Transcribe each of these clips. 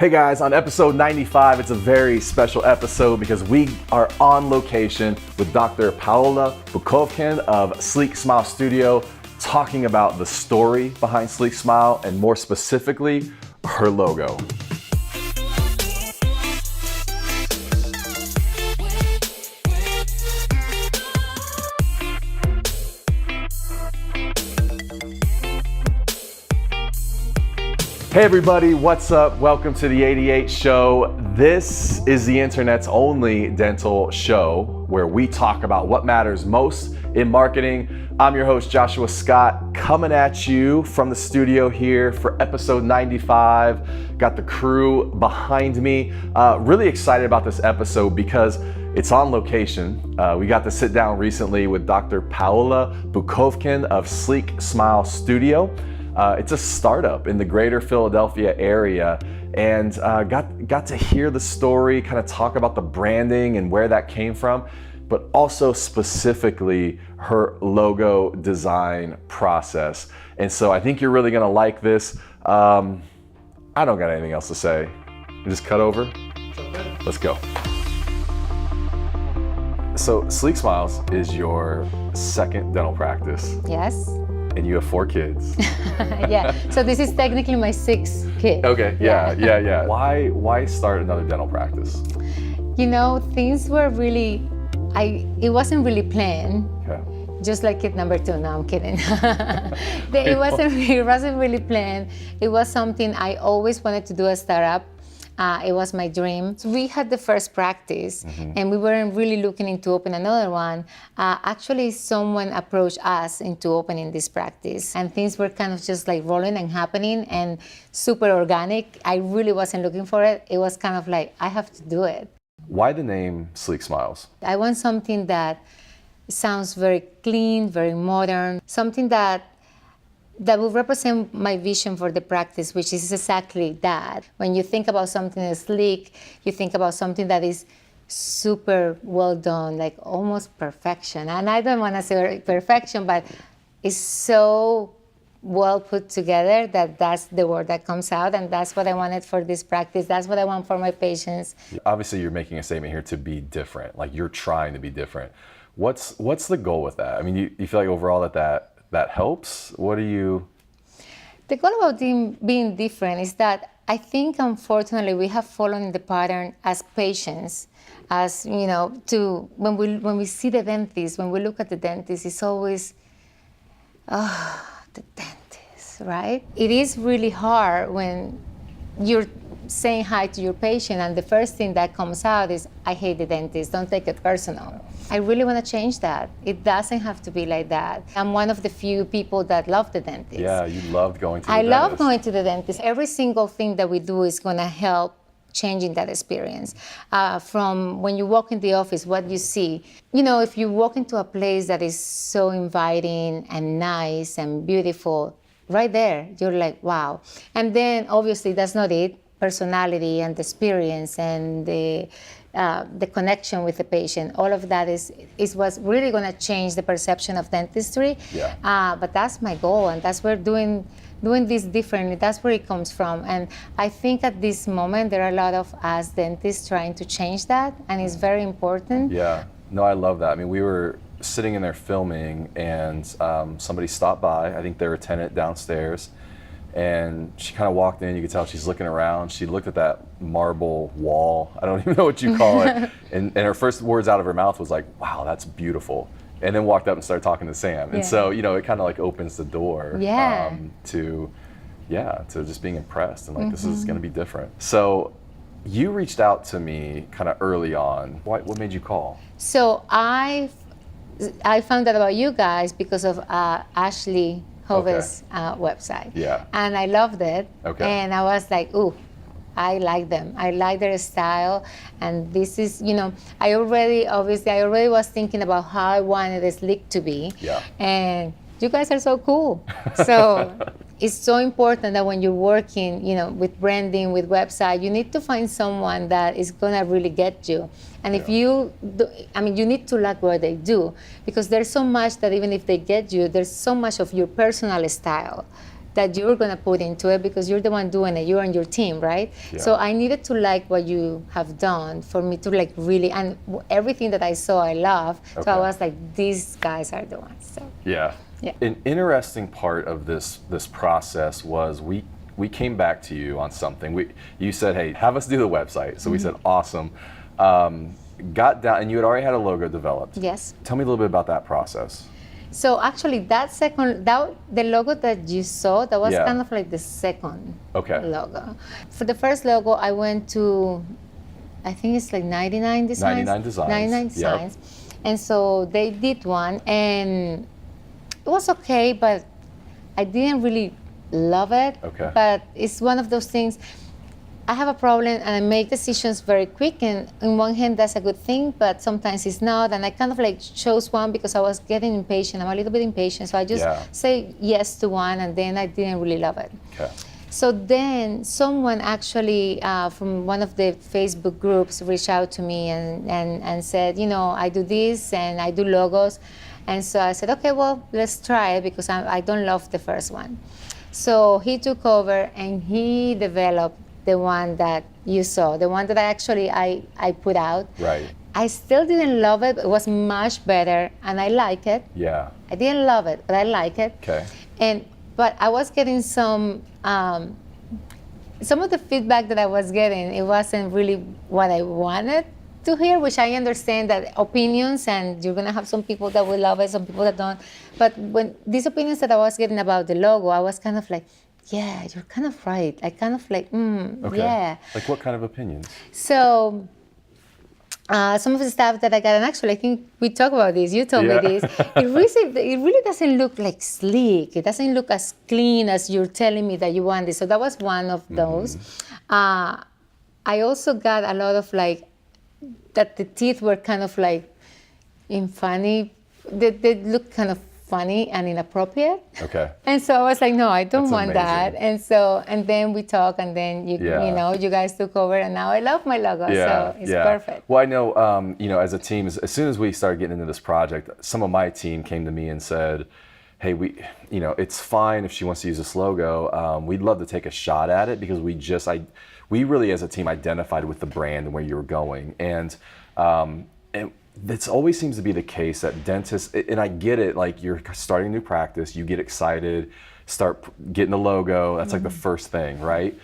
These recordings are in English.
Hey guys, on episode 95, it's a very special episode because we are on location with Dr. Paola Bukovkin of Sleek Smile Studio, talking about the story behind Sleek Smile and more specifically, her logo. Hey everybody, what's up? Welcome to the 88 Show. This is the internet's only dental show where we talk about what matters most in marketing. I'm your host, Joshua Scott, coming at you from the studio here for episode 95. Got the crew behind me. Really excited about this episode because it's on location. We got to sit down recently with Dr. Paola Bukovkin of Sleek Smile Studio. It's a startup in the greater Philadelphia area, and got to hear the story, kind of talk about the branding and where that came from, but also specifically her logo design process. And so I think you're really gonna like this. I don't got anything else to say. Just cut over. Let's go. So Sleek Smiles is your second dental practice. Yes. And you have 4 kids. Yeah, so this is technically my 6th kid. Okay, yeah. Why start another dental practice? You know, things were really, it wasn't really planned. Okay. Just like kid number 2, no, I'm kidding. It wasn't really planned. It was something I always wanted to do a startup. It was my dream. So we had the first practice, and we weren't really looking into open another one. Actually, someone approached us into opening this practice, and things were kind of just like rolling and happening and super organic. I really wasn't looking for it. It was kind of like, I have to do it. Why the name Sleek Smiles? I want something that sounds very clean, very modern, something that will represent my vision for the practice, which is exactly that. When you think about something that's sleek, you think about something that is super well done, like almost perfection. And I don't want to say perfection, but it's so well put together that that's the word that comes out, and that's what I wanted for this practice. That's what I want for my patients. Obviously, you're making a statement here to be different, like you're trying to be different. What's the goal with that? I mean, you feel like overall that helps? What do you? The goal about being different is that I think, unfortunately, we have fallen the pattern as patients, as you know, when we see the dentist, when we look at the dentist, it's always, the dentist, right? It is really hard when you're saying hi to your patient and the first thing that comes out is, I hate the dentist, don't take it personal. I really want to change that. It doesn't have to be like that. I'm one of the few people that love the dentist. Yeah, you loved going to the dentist. I love going to the dentist. Every single thing that we do is going to help changing that experience. From when you walk in the office, what you see. You know, if you walk into a place that is so inviting and nice and beautiful, right there, you're like, wow. And then obviously that's not it. Personality and the experience and the connection with the patient, all of that is what's really going to change the perception of dentistry. Yeah. But that's my goal, and that's where doing this differently, that's where it comes from. And I think at this moment there are a lot of us dentists trying to change that, and it's very important. Yeah, no, I love that. I mean, we were sitting in there filming, and somebody stopped by. I think their attendant downstairs. And she kind of walked in, you could tell she's looking around. She looked at that marble wall. I don't even know what you call it. and her first words out of her mouth was like, wow, that's beautiful. And then walked up and started talking to Sam. And so, you know, it kind of like opens the door to just being impressed and like, this is going to be different. So you reached out to me kind of early on. What made you call? So I found out about you guys because of Ashley Hove's website. Yeah. And I loved it. Okay. And I was like, ooh, I like them. I like their style. And this is, you know, I already was thinking about how I wanted the Sleek to be. Yeah. And you guys are so cool. So it's so important that when you're working, you know, with branding, with website, you need to find someone that is gonna really get you. And if you do, I mean, you need to like what they do, because there's so much that even if they get you, there's so much of your personal style that you're gonna put into it because you're the one doing it. You're on your team, right? Yeah. So I needed to like what you have done for me to like really, and everything that I saw, I love. So I Okay. was like, these guys are the ones. So Yeah. Yeah. An interesting part of this process was we came back to you on something. You said, hey, have us do the website. So we said, awesome. Got down, and you had already had a logo developed. yes. Tell me a little bit about that process. So actually, the logo that you saw, that was Yeah. kind of like the second Okay. logo. For the first logo, I went to, I think it's like 99 Designs. 99 Designs. 99 Yep. Designs. And so they did one, and it was okay, but I didn't really love it. Okay. But it's one of those things. I have a problem and I make decisions very quick, and on one hand that's a good thing, but sometimes it's not, and I kind of like chose one because I was getting impatient. I'm a little bit impatient, so I just Yeah. say yes to one, and then I didn't really love it. Okay. So then someone actually from one of the Facebook groups reached out to me and said, you know, I do this and I do logos. And so I said, okay, well, let's try it because I don't love the first one. So he took over and he developed the one that you saw, the one that I put out. Right. I still didn't love it. It was much better, and I like it. Yeah. I didn't love it, but I like it. Okay. But I was getting some of the feedback that I was getting, it wasn't really what I wanted to hear, which I understand that opinions, and you're gonna have some people that will love it, some people that don't. But when these opinions that I was getting about the logo, I was kind of like, yeah, you're kind of right. I kind of like, Okay. yeah. Like what kind of opinions? So some of the stuff that I got, and actually I think we talked about this, you told me this, it really doesn't look like sleek. It doesn't look as clean as you're telling me that you want this. So that was one of those. I also got a lot of like, that the teeth were kind of like in funny, they look kind of funny and inappropriate. Okay. And so I was like, no, I don't That's want that. amazing. And then we talk, and then you Yeah. you guys took over, and now I love my logo. So it's perfect. Well, I know, as a team, as soon as we started getting into this project, some of my team came to me and said, hey, it's fine if she wants to use this logo. We'd love to take a shot at it because we really as a team identified with the brand and where you were going. And this always seems to be the case that dentists, and I get it, like you're starting a new practice, you get excited, start getting the logo, that's like the first thing, right?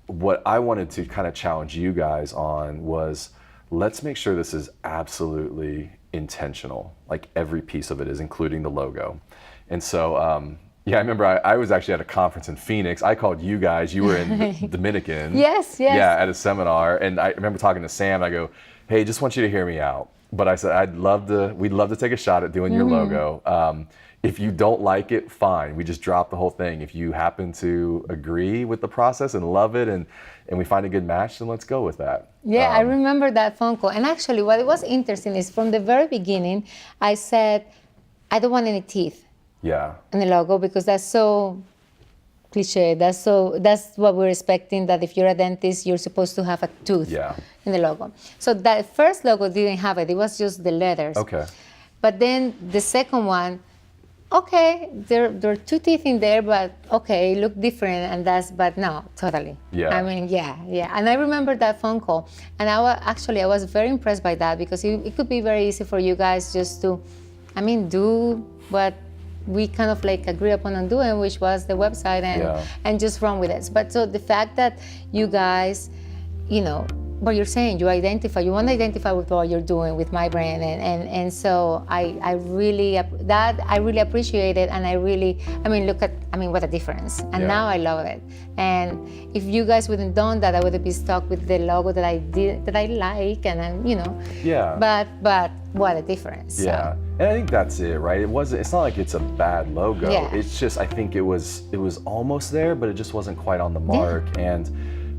What I wanted to kind of challenge you guys on was, let's make sure this is absolutely intentional, like every piece of it is, including the logo. And so, I remember I was actually at a conference in Phoenix. I called you guys, you were in Dominican. Yes. Yeah, at a seminar, and I remember talking to Sam, and I go, hey, just want you to hear me out. But I said, we'd love to take a shot at doing your logo. If you don't like it, fine. We just drop the whole thing. If you happen to agree with the process and love it and we find a good match, then let's go with that. Yeah, I remember that phone call. And actually what was interesting is from the very beginning, I said, I don't want any teeth Yeah. in the logo because that's so cliche. That's what we're expecting, that if you're a dentist, you're supposed to have a tooth in the logo. So that first logo didn't have it. It was just the letters. Okay. But then the second one, okay, there are two teeth in there, but okay, it looked different, but no, totally. Yeah. I mean, yeah. And I remember that phone call, and I was very impressed by that because it could be very easy for you guys just to, do what we kind of like agree upon on doing, which was the website and just run with it. But so the fact that you guys, what you're saying, you want to identify with what you're doing with my brand, and so I really appreciate it, and what a difference. And now I love it. And if you guys wouldn't done that, I would have been stuck with the logo that I like, and Yeah. But what a difference. Yeah. So. And I think that's it, right? It's not like it's a bad logo. Yeah. It's just, I think it was almost there, but it just wasn't quite on the mark. Yeah. And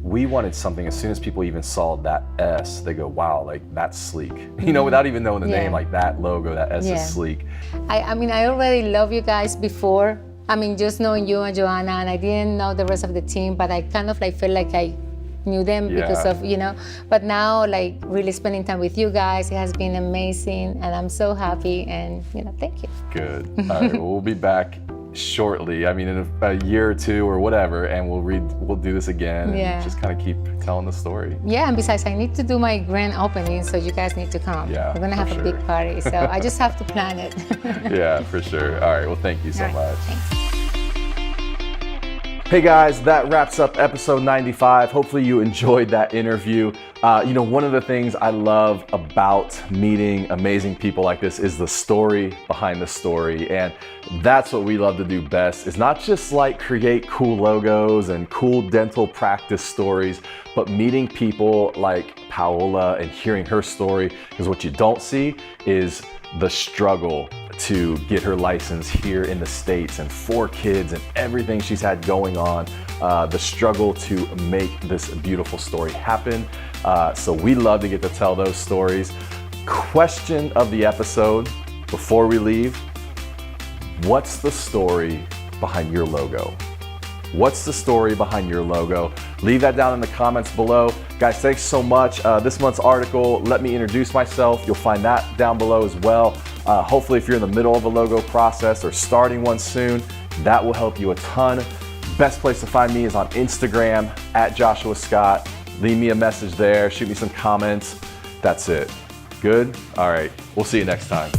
we wanted something, as soon as people even saw that S, they go, wow, like that's sleek. Without even knowing the name, like that logo, that S is sleek. I already love you guys before. Just knowing you and Joanna, and I didn't know the rest of the team, but I kind of like feel like I knew them because of, but now like really spending time with you guys, it has been amazing, and I'm so happy, and thank you. Good. All right, well, we'll be back shortly. I mean, in a year or two or whatever, and we'll do this again and just kind of keep telling the story. Yeah, and besides, I need to do my grand opening, so you guys need to come. Yeah, we're gonna have a big party, so I just have to plan it. Yeah, for sure. All right, well, thank you so much. Thanks. Hey guys, that wraps up episode 95. Hopefully you enjoyed that interview. One of the things I love about meeting amazing people like this is the story behind the story. And that's what we love to do best, is not just like create cool logos and cool dental practice stories, but meeting people like Paola and hearing her story. Because what you don't see is the struggle to get her license here in the States, and 4 kids and everything she's had going on, the struggle to make this beautiful story happen. So we love to get to tell those stories. Question of the episode before we leave: what's the story behind your logo? What's the story behind your logo? Leave that down in the comments below. Guys, thanks so much. This month's article, Let Me Introduce Myself, you'll find that down below as well. Hopefully if you're in the middle of a logo process or starting one soon, that will help you a ton. Best place to find me is on Instagram, @JoshuaScott. Leave me a message there, shoot me some comments. That's it. Good? All right, we'll see you next time.